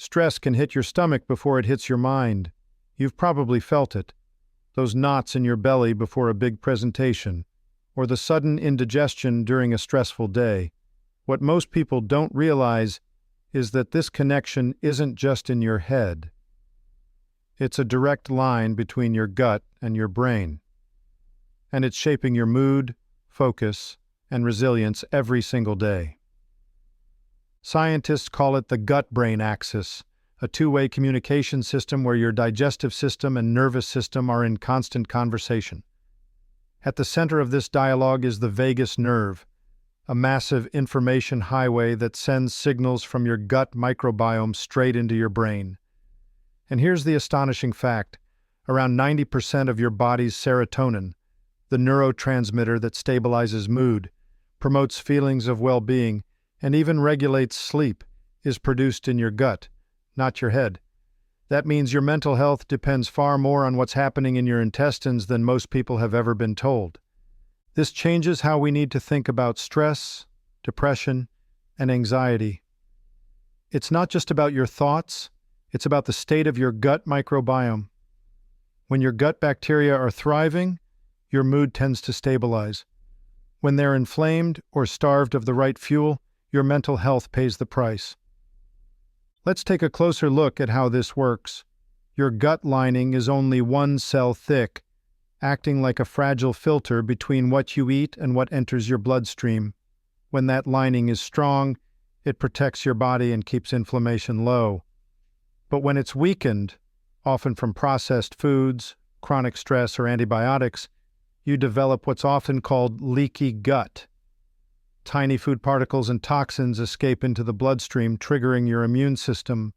Stress can hit your stomach before it hits your mind. You've probably felt it. Those knots in your belly before a big presentation, or the sudden indigestion during a stressful day. What most people don't realize is that this connection isn't just in your head. It's a direct line between your gut and your brain. And it's shaping your mood, focus, and resilience every single day. Scientists call it the gut-brain axis, a two-way communication system where your digestive system and nervous system are in constant conversation. At the center of this dialogue is the vagus nerve, a massive information highway that sends signals from your gut microbiome straight into your brain. And here's the astonishing fact: around 90% of your body's serotonin, the neurotransmitter that stabilizes mood, promotes feelings of well-being, and even regulates sleep, is produced in your gut, not your head. That means your mental health depends far more on what's happening in your intestines than most people have ever been told. This changes how we need to think about stress, depression, and anxiety. It's not just about your thoughts, it's about the state of your gut microbiome. When your gut bacteria are thriving, your mood tends to stabilize. When they're inflamed or starved of the right fuel, your mental health pays the price. Let's take a closer look at how this works. Your gut lining is only one cell thick, acting like a fragile filter between what you eat and what enters your bloodstream. When that lining is strong, it protects your body and keeps inflammation low. But when it's weakened, often from processed foods, chronic stress, or antibiotics, you develop what's often called leaky gut. Tiny food particles and toxins escape into the bloodstream, triggering your immune system.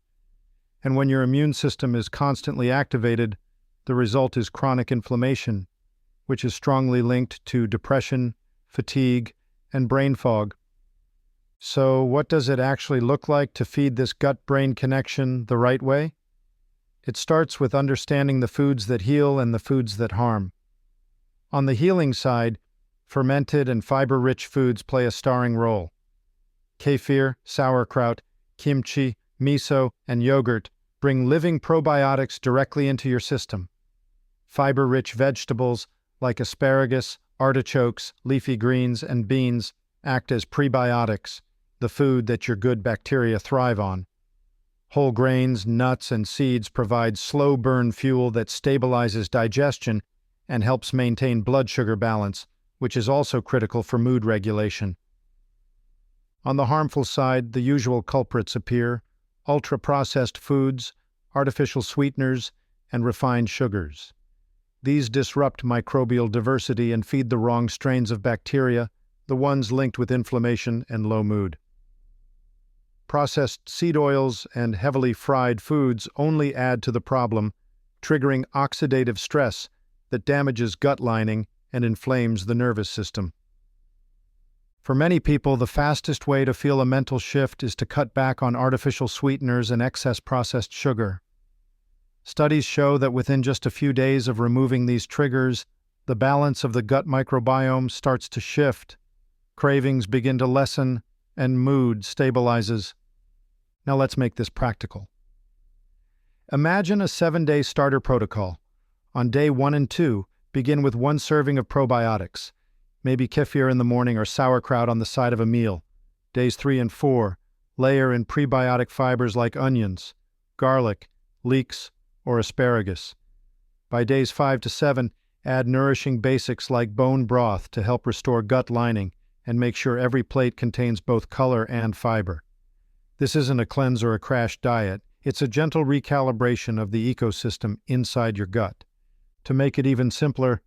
And when your immune system is constantly activated, the result is chronic inflammation, which is strongly linked to depression, fatigue, and brain fog. So, what does it actually look like to feed this gut-brain connection the right way? It starts with understanding the foods that heal and the foods that harm. On the healing side, fermented and fiber-rich foods play a starring role. Kefir, sauerkraut, kimchi, miso, and yogurt bring living probiotics directly into your system. Fiber-rich vegetables like asparagus, artichokes, leafy greens, and beans act as prebiotics, the food that your good bacteria thrive on. Whole grains, nuts, and seeds provide slow-burn fuel that stabilizes digestion and helps maintain blood sugar balance, which is also critical for mood regulation. On the harmful side, the usual culprits appear: ultra-processed foods, artificial sweeteners, and refined sugars. These disrupt microbial diversity and feed the wrong strains of bacteria, the ones linked with inflammation and low mood. Processed seed oils and heavily fried foods only add to the problem, triggering oxidative stress that damages gut lining and inflames the nervous system. For many people, the fastest way to feel a mental shift is to cut back on artificial sweeteners and excess processed sugar. Studies show that within just a few days of removing these triggers, the balance of the gut microbiome starts to shift, cravings begin to lessen, and mood stabilizes. Now let's make this practical. Imagine a 7-day starter protocol. On day 1 and 2, begin with 1 serving of probiotics, maybe kefir in the morning or sauerkraut on the side of a meal. Days 3 and 4, layer in prebiotic fibers like onions, garlic, leeks, or asparagus. By days 5 to 7, add nourishing basics like bone broth to help restore gut lining and make sure every plate contains both color and fiber. This isn't a cleanse or a crash diet, it's a gentle recalibration of the ecosystem inside your gut. To make it even simpler,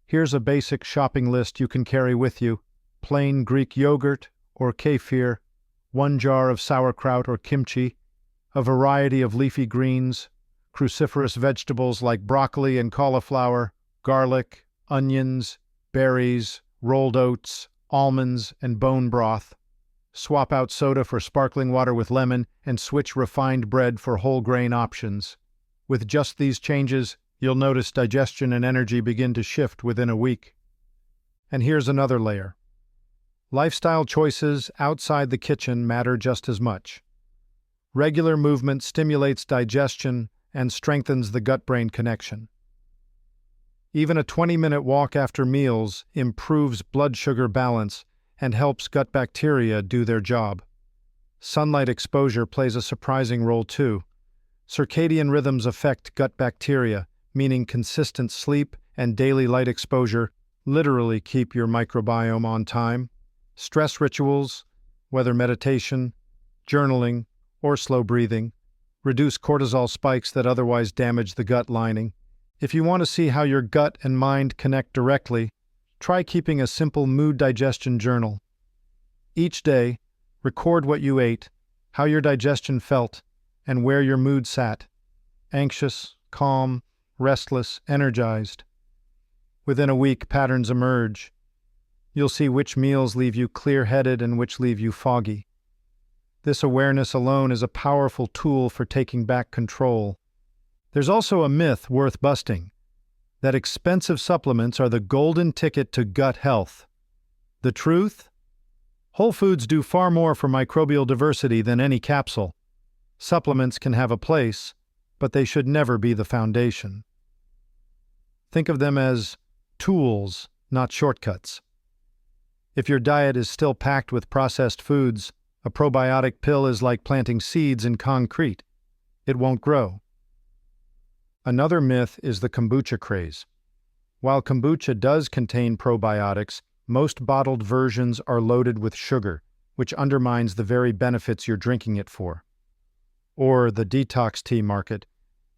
here's a basic shopping list you can carry with you: plain Greek yogurt or kefir, 1 jar of sauerkraut or kimchi, a variety of leafy greens, cruciferous vegetables like broccoli and cauliflower, garlic, onions, berries, rolled oats, almonds, and bone broth. Swap out soda for sparkling water with lemon and switch refined bread for whole grain options. With just these changes, you'll notice digestion and energy begin to shift within a week. And here's another layer. Lifestyle choices outside the kitchen matter just as much. Regular movement stimulates digestion and strengthens the gut-brain connection. Even a 20-minute walk after meals improves blood sugar balance and helps gut bacteria do their job. Sunlight exposure plays a surprising role too. Circadian rhythms affect gut bacteria, meaning consistent sleep and daily light exposure literally keep your microbiome on time. Stress rituals, whether meditation, journaling, or slow breathing, reduce cortisol spikes that otherwise damage the gut lining. If you want to see how your gut and mind connect directly, try keeping a simple mood digestion journal. Each day, record what you ate, how your digestion felt, and where your mood sat. Anxious, calm, restless, energized. Within a week, patterns emerge. You'll see which meals leave you clear-headed and which leave you foggy. This awareness alone is a powerful tool for taking back control. There's also a myth worth busting, that expensive supplements are the golden ticket to gut health. The truth? Whole foods do far more for microbial diversity than any capsule. Supplements can have a place, but they should never be the foundation. Think of them as tools, not shortcuts. If your diet is still packed with processed foods, a probiotic pill is like planting seeds in concrete. It won't grow. Another myth is the kombucha craze. While kombucha does contain probiotics, most bottled versions are loaded with sugar, which undermines the very benefits you're drinking it for. Or the detox tea market,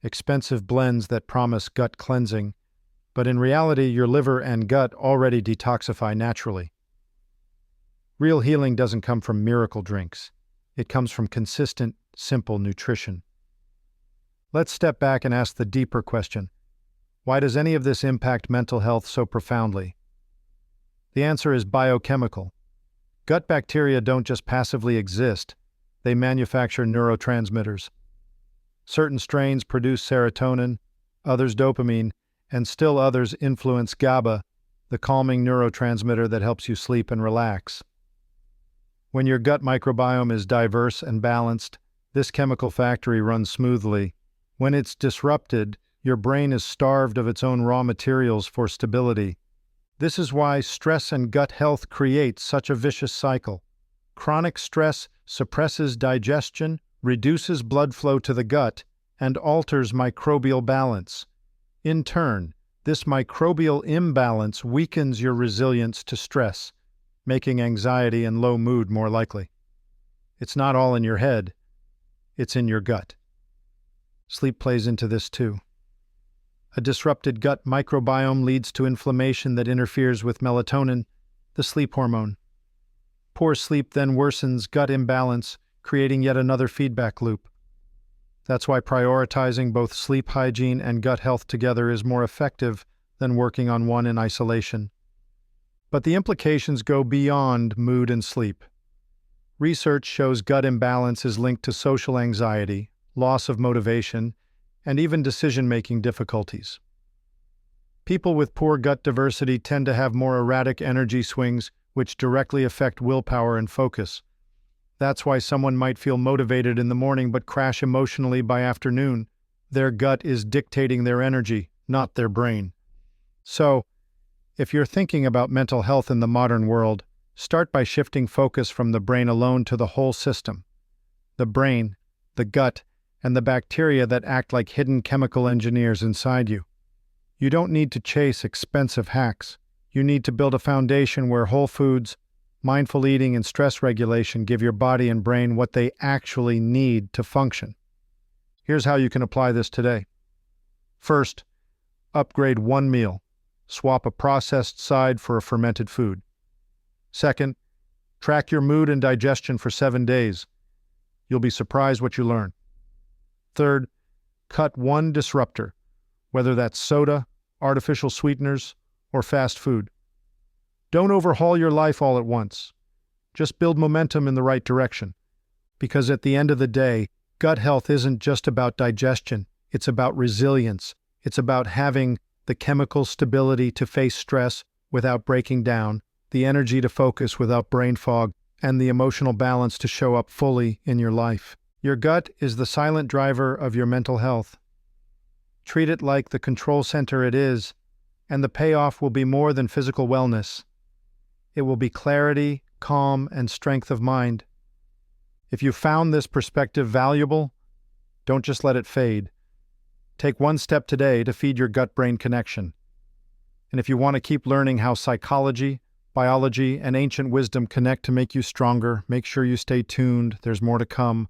expensive blends that promise gut cleansing, but in reality your liver and gut already detoxify naturally. Real healing doesn't come from miracle drinks. It comes from consistent, simple nutrition. Let's step back and ask the deeper question. Why does any of this impact mental health so profoundly? The answer is biochemical. Gut bacteria don't just passively exist, they manufacture neurotransmitters. Certain strains produce serotonin, others dopamine, and still others influence GABA, the calming neurotransmitter that helps you sleep and relax. When your gut microbiome is diverse and balanced, this chemical factory runs smoothly. When it's disrupted, your brain is starved of its own raw materials for stability. This is why stress and gut health create such a vicious cycle. Chronic stress suppresses digestion, reduces blood flow to the gut, and alters microbial balance. In turn, this microbial imbalance weakens your resilience to stress, making anxiety and low mood more likely. It's not all in your head, it's in your gut. Sleep plays into this too. A disrupted gut microbiome leads to inflammation that interferes with melatonin, the sleep hormone. Poor sleep then worsens gut imbalance, creating yet another feedback loop. That's why prioritizing both sleep hygiene and gut health together is more effective than working on one in isolation. But the implications go beyond mood and sleep. Research shows gut imbalance is linked to social anxiety, loss of motivation, and even decision-making difficulties. People with poor gut diversity tend to have more erratic energy swings, which directly affect willpower and focus. That's why someone might feel motivated in the morning but crash emotionally by afternoon. Their gut is dictating their energy, not their brain. So, if you're thinking about mental health in the modern world, start by shifting focus from the brain alone to the whole system. The brain, the gut, and the bacteria that act like hidden chemical engineers inside you. You don't need to chase expensive hacks. You need to build a foundation where whole foods, mindful eating, and stress regulation give your body and brain what they actually need to function. Here's how you can apply this today. First, upgrade one meal. Swap a processed side for a fermented food. Second, track your mood and digestion for 7 days. You'll be surprised what you learn. Third, cut one disruptor, whether that's soda, artificial sweeteners, or fast food. Don't overhaul your life all at once. Just build momentum in the right direction. Because at the end of the day, gut health isn't just about digestion. It's about resilience. It's about having the chemical stability to face stress without breaking down, the energy to focus without brain fog, and the emotional balance to show up fully in your life. Your gut is the silent driver of your mental health. Treat it like the control center it is, and the payoff will be more than physical wellness. It will be clarity, calm, and strength of mind. If you found this perspective valuable, don't just let it fade. Take one step today to feed your gut-brain connection. And if you want to keep learning how psychology, biology, and ancient wisdom connect to make you stronger, make sure you stay tuned. There's more to come.